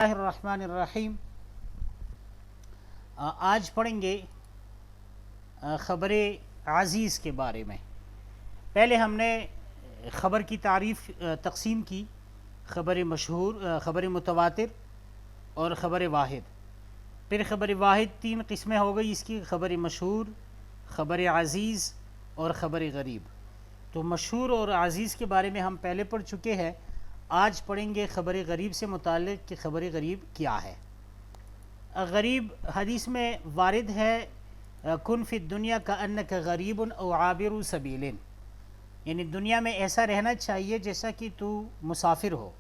الرحمن الرحیم۔ آج پڑھیں گے خبر عزیز کے بارے میں۔ پہلے ہم نے خبر کی تعریف تقسیم کی، خبر مشہور، خبر متواتر اور خبر واحد۔ پھر خبر واحد تین قسمیں ہو گئی اس کی، خبر مشہور، خبر عزیز اور خبر غریب۔ تو مشہور اور عزیز کے بارے میں ہم پہلے پڑھ چکے ہیں۔ آج پڑھیں گے خبر غریب سے متعلق کہ خبر غریب کیا ہے۔ غریب حدیث میں وارد ہے کن فی الدنیا کأنک غریب او عابر سبیل، یعنی دنیا میں ایسا رہنا چاہیے جیسا کہ تو مسافر ہو،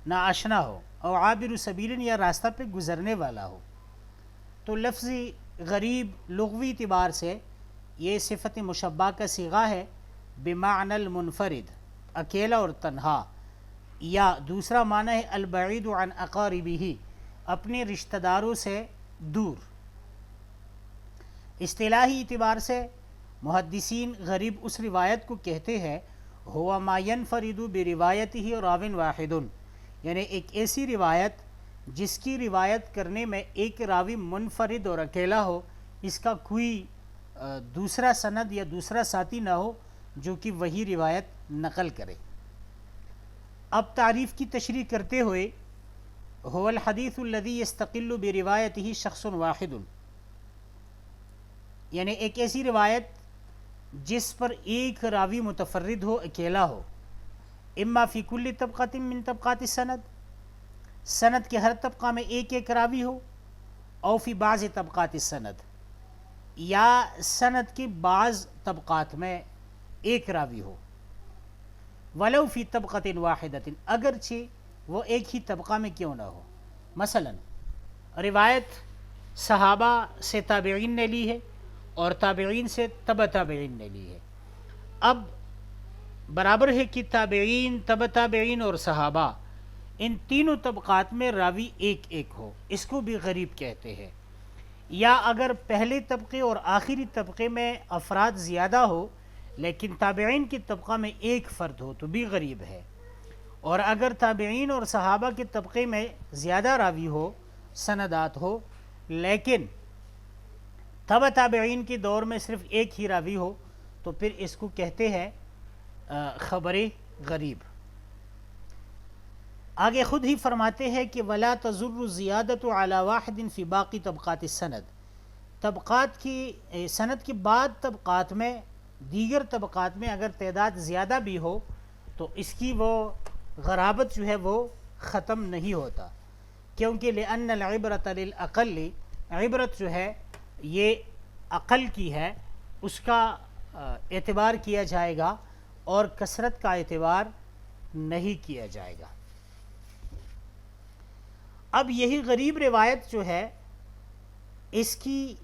نا آشنا ہو، او عابر سبیل یا راستہ پہ گزرنے والا ہو۔ تو لفظ غریب لغوی اعتبار سے یہ صفت مشبہ کا صیغہ ہے، بمعنی المنفرد، اکیلا اور تنہا، یا دوسرا معنی ہے البعید عن اقاربہ، اپنے رشتہ داروں سے دور۔ اصطلاحی اعتبار سے محدثین غریب اس روایت کو کہتے ہیں ہوا ما ينفرد بروایتہ راو واحد، یعنی ایک ایسی روایت جس کی روایت کرنے میں ایک راوی منفرد اور اکیلا ہو، اس کا کوئی دوسرا سند یا دوسرا ساتھی نہ ہو جو کہ وہی روایت نقل کرے۔ اب تعریف کی تشریح کرتے ہوئے هو الحدیث الذی یستقل بروایتہ شخص واحد، یعنی ایک ایسی روایت جس پر ایک راوی متفرد ہو، اکیلا ہو، اما فی کل طبقۃ من طبقات السند، سند کے ہر طبقہ میں ایک ایک راوی ہو، او فی بعض طبقات السند، یا سند کے بعض طبقات میں ایک راوی ہو، ولو فی طبقۃ واحدۃ، اگرچہ وہ ایک ہی طبقہ میں کیوں نہ ہو۔ مثلا روایت صحابہ سے تابعین نے لی ہے اور تابعین سے تبع تابعین نے لی ہے۔ اب برابر ہے کہ تابعین، تبع تابعین اور صحابہ، ان تینوں طبقات میں راوی ایک ایک ہو، اس کو بھی غریب کہتے ہیں۔ یا اگر پہلے طبقے اور آخری طبقے میں افراد زیادہ ہو لیکن تابعین کے طبقہ میں ایک فرد ہو تو بھی غریب ہے۔ اور اگر تابعین اور صحابہ کے طبقے میں زیادہ راوی ہو، سندات ہو، لیکن تبع تابعین کے دور میں صرف ایک ہی راوی ہو تو پھر اس کو کہتے ہیں خبر غریب۔ آگے خود ہی فرماتے ہیں کہ ولا تضر الزیادۃ علی واحد فی باقی طبقات السند، طبقات کی سند کے بعد طبقات میں، دیگر طبقات میں اگر تعداد زیادہ بھی ہو تو اس کی وہ غرابت جو ہے وہ ختم نہیں ہوتا، کیونکہ لأن العبرۃ للأقل، عبرت جو ہے یہ عقل کی ہے، اس کا اعتبار کیا جائے گا اور کثرت کا اعتبار نہیں کیا جائے گا۔ اب یہی غریب روایت جو ہے اس کی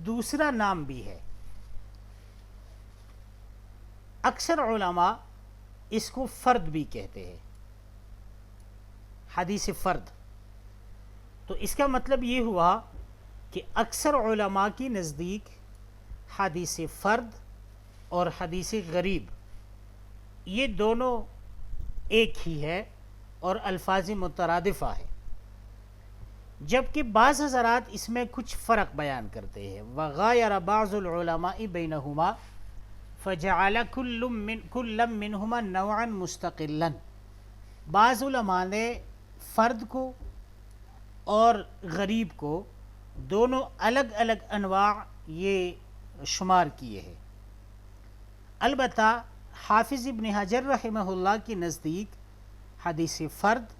دوسرا نام بھی ہے۔ اکثر علماء اس کو فرد بھی کہتے ہیں، حدیث فرد۔ تو اس کا مطلب یہ ہوا کہ اکثر علماء کی نزدیک حدیث فرد اور حدیث غریب یہ دونوں ایک ہی ہے اور الفاظ مترادفہ ہے، جبکہ بعض حضرات اس میں کچھ فرق بیان کرتے ہیں۔ وغایر بعض العلماء بینہما فجعل کل منہما نوعا مستقلا، بعض علماء نے فرد کو اور غریب کو دونوں الگ الگ انواع یہ شمار کیے ہیں۔ البتہ حافظ ابن حجر رحمہ اللہ کے نزدیک حدیث فرد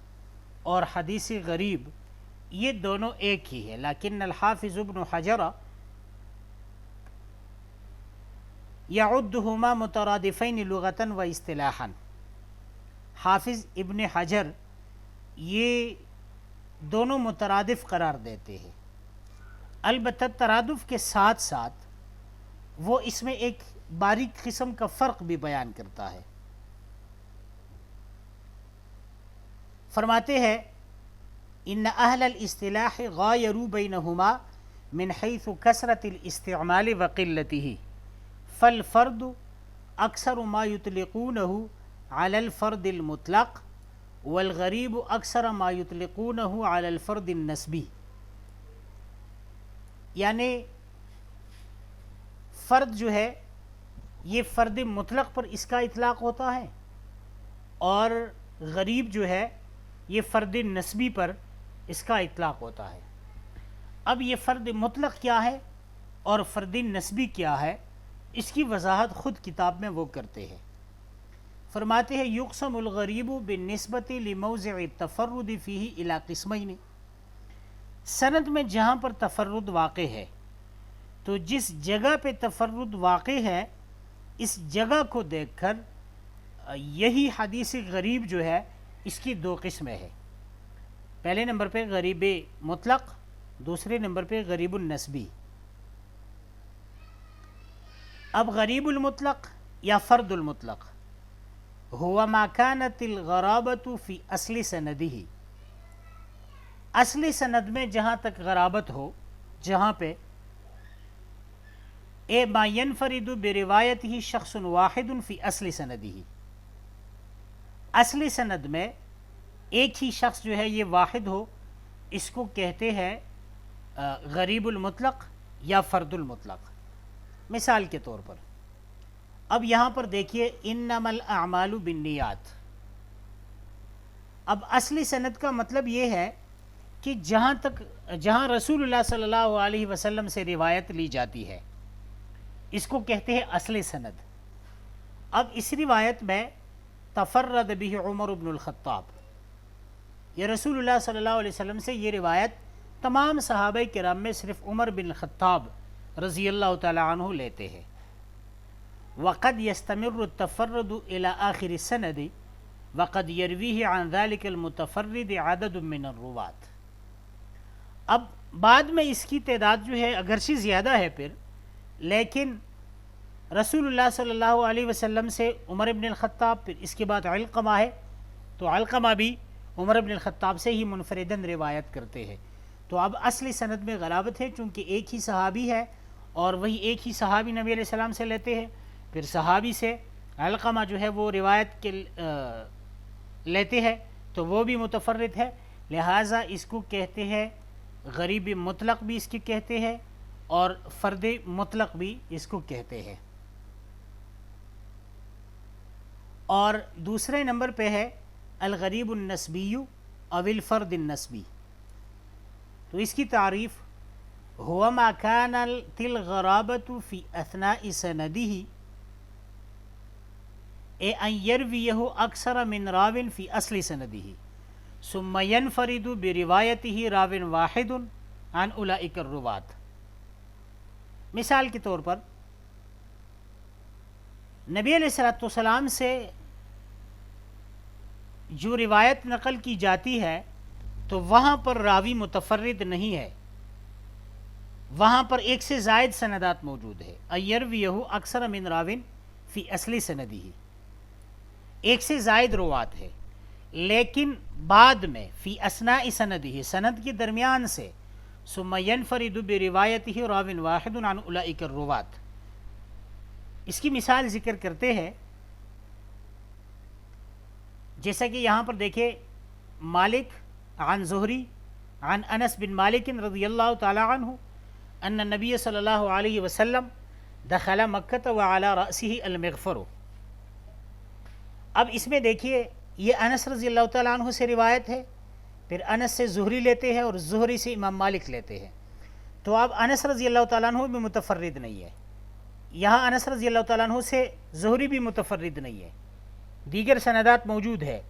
اور حدیث غریب یہ دونوں ایک ہی ہے، لیکن الحافظ ابن حجر یعدہما مترادفین لغۃ و اصطلاحا، حافظ ابن حجر یہ دونوں مترادف قرار دیتے ہیں، البتہ ترادف کے ساتھ ساتھ وہ اس میں ایک باریک قسم کا فرق بھی بیان کرتا ہے۔ فرماتے ہیں ان اہل الاصطلاح غایروا بینہما من حیث کثرت الاستعمال وقلتہ، فالفرد اکثر ما یطلقونہ علی الفرد المطلق والغریب اکثر ما یطلقونہ علی الفرد النسبی، یعنی فرد جو ہے یہ فرد مطلق پر اس کا اطلاق ہوتا ہے، اور غریب جو ہے یہ فرد نسبی پر اس کا اطلاق ہوتا ہے۔ اب یہ فرد مطلق کیا ہے اور فرد نسبی کیا ہے، اس کی وضاحت خود کتاب میں وہ کرتے ہیں۔ فرماتے ہیں یقسم الغریب بالنسبت لموضع التفرد فیہ الی قسمین، سند میں جہاں پر تفرد واقع ہے تو جس جگہ پہ تفرد واقع ہے اس جگہ کو دیکھ کر یہی حدیث غریب جو ہے اس کی دو قسمیں ہیں، پہلے نمبر پہ غریب مطلق، دوسرے نمبر پہ غریب النسبی۔ اب غریب المطلق یا فرد المطلق ہوا ما کانت الغرابت فی اصل سندہ، اصلی سند میں جہاں تک غرابت ہو، جہاں پہ اے ما ینفرد بروایتہ شخص واحد فی اصل سندہ، اصلی سند میں ایک ہی شخص جو ہے یہ واحد ہو، اس کو کہتے ہیں غریب المطلق یا فرد المطلق۔ مثال کے طور پر اب یہاں پر دیکھیے انما الاعمال بالنیات، اب اصلی سند کا مطلب یہ ہے کہ جہاں رسول اللہ صلی اللہ علیہ وسلم سے روایت لی جاتی ہے اس کو کہتے ہیں اصل سند۔ اب اس روایت میں تفرد به عمر بن الخطاب، یہ رسول اللہ صلی اللہ علیہ وسلم سے یہ روایت تمام صحابہ کرام میں صرف عمر بن الخطاب رضی اللہ تعالی عنہ لیتے ہیں۔ وقد يستمر التفرد الى آخر السند وقد يرويه عن ذلك المتفرد عدد من الروات، اب بعد میں اس کی تعداد جو ہے اگرچہ زیادہ ہے پھر، لیکن رسول اللہ صلی اللہ علیہ وسلم سے عمر بن الخطاب، پھر اس کے بعد علقمہ ہے تو علقمہ بھی عمر بن الخطاب سے ہی منفرداً روایت کرتے ہیں۔ تو اب اصلی سند میں غرابت ہے چونکہ ایک ہی صحابی ہے اور وہی ایک ہی صحابی نبی علیہ السلام سے لیتے ہیں، پھر صحابی سے علقمہ جو ہے وہ روایت کے لیتے ہیں تو وہ بھی متفرد ہے، لہٰذا اس کو کہتے ہیں غریب مطلق بھی اس کی کہتے ہیں اور فرد مطلق بھی اس کو کہتے ہیں۔ اور دوسرے نمبر پہ ہے الغریب النسبی او الفرد النسبی، تو اس کی تعریف هو ما كانت الغرابة في أثناء سنده أن يرويه أكثر من راو في أصل سنده ثم ينفرد بروايته راو واحد عن أولئك الرواة۔ مثال کے طور پر نبی علیہ السلام سے جو روایت نقل کی جاتی ہے تو وہاں پر راوی متفرد نہیں ہے، وہاں پر ایک سے زائد سندات موجود ہے، ایرویہ اکثر من راوin فی اصلی سندی، ایک سے زائد روات ہے، لیکن بعد میں فی اثناء سندی، سند کے درمیان سے ثم ینفرد بروایتہ راو واحد عن اولئک الروات۔ اس کی مثال ذکر کرتے ہیں، جیسا کہ یہاں پر دیکھیں مالک عن زہری عن انس بن مالک رضی اللہ تعالی عنہ ان النبی صلی اللہ علیہ وسلم دخل مکہ وعلی رأسہ المغفر۔ اب اس میں دیکھیے یہ انس رضی اللہ تعالیٰ عنہ سے روایت ہے، پھر انس سے زہری لیتے ہیں اور زہری سے امام مالک لیتے ہیں، تو اب انس رضی اللہ تعالیٰ عنہ بھی متفرد نہیں ہے، یہاں انس رضی اللہ تعالیٰ عنہ سے زہری بھی متفرد نہیں ہے، دیگر سندات موجود ہے،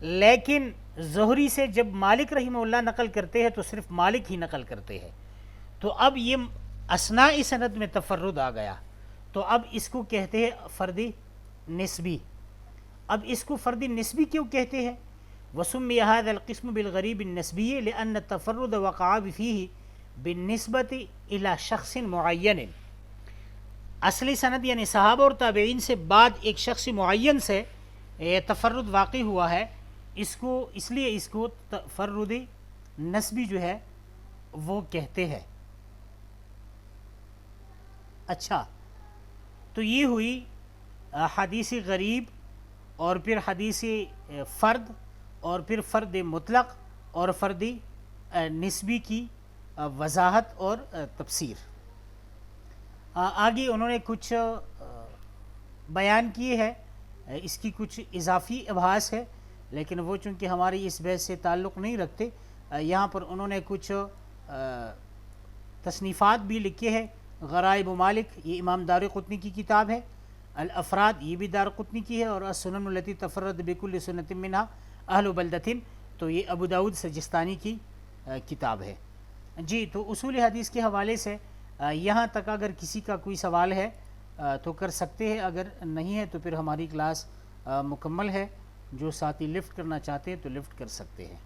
لیکن زہری سے جب مالک رحمہ اللہ نقل کرتے ہیں تو صرف مالک ہی نقل کرتے ہیں، تو اب یہ اثناء سند میں تفرد آ گیا، تو اب اس کو کہتے ہیں فردی نسبی۔ اب اس کو فردی نسبی کیوں کہتے ہیں؟ وسمی هذا القسم بالغریب النسبی لأن التفرد وقع فیہ بالنسبت الى شخص معین، اصلی سند یعنی صحابہ اور تابعین سے بعد ایک شخص معین سے تفرد واقع ہوا ہے، اس لیے اس کو تفرد نسبی جو ہے وہ کہتے ہیں۔ اچھا، تو یہ ہوئی حدیث غریب اور پھر حدیث فرد اور پھر فرد مطلق اور فرد نسبی کی وضاحت اور تفسیر۔ آگے انہوں نے کچھ بیان کیے ہے، اس کی کچھ اضافی ابحاث ہے، لیکن وہ چونکہ ہماری اس بحث سے تعلق نہیں رکھتے، یہاں پر انہوں نے کچھ تصنیفات بھی لکھے ہیں۔ غرائب مالک، یہ امام دارقطنی کی کتاب ہے۔ الافراد، یہ بھی دارقطنی کی ہے۔ اور السنن التی تفرد بکل سنت منہا اہل بلدتن، تو یہ ابو داؤد سجستانی کی کتاب ہے۔ جی، تو اصول حدیث کے حوالے سے یہاں تک اگر کسی کا کوئی سوال ہے تو کر سکتے ہیں، اگر نہیں ہے تو پھر ہماری کلاس مکمل ہے۔ جو ساتھی لفٹ کرنا چاہتے ہیں تو لفٹ کر سکتے ہیں۔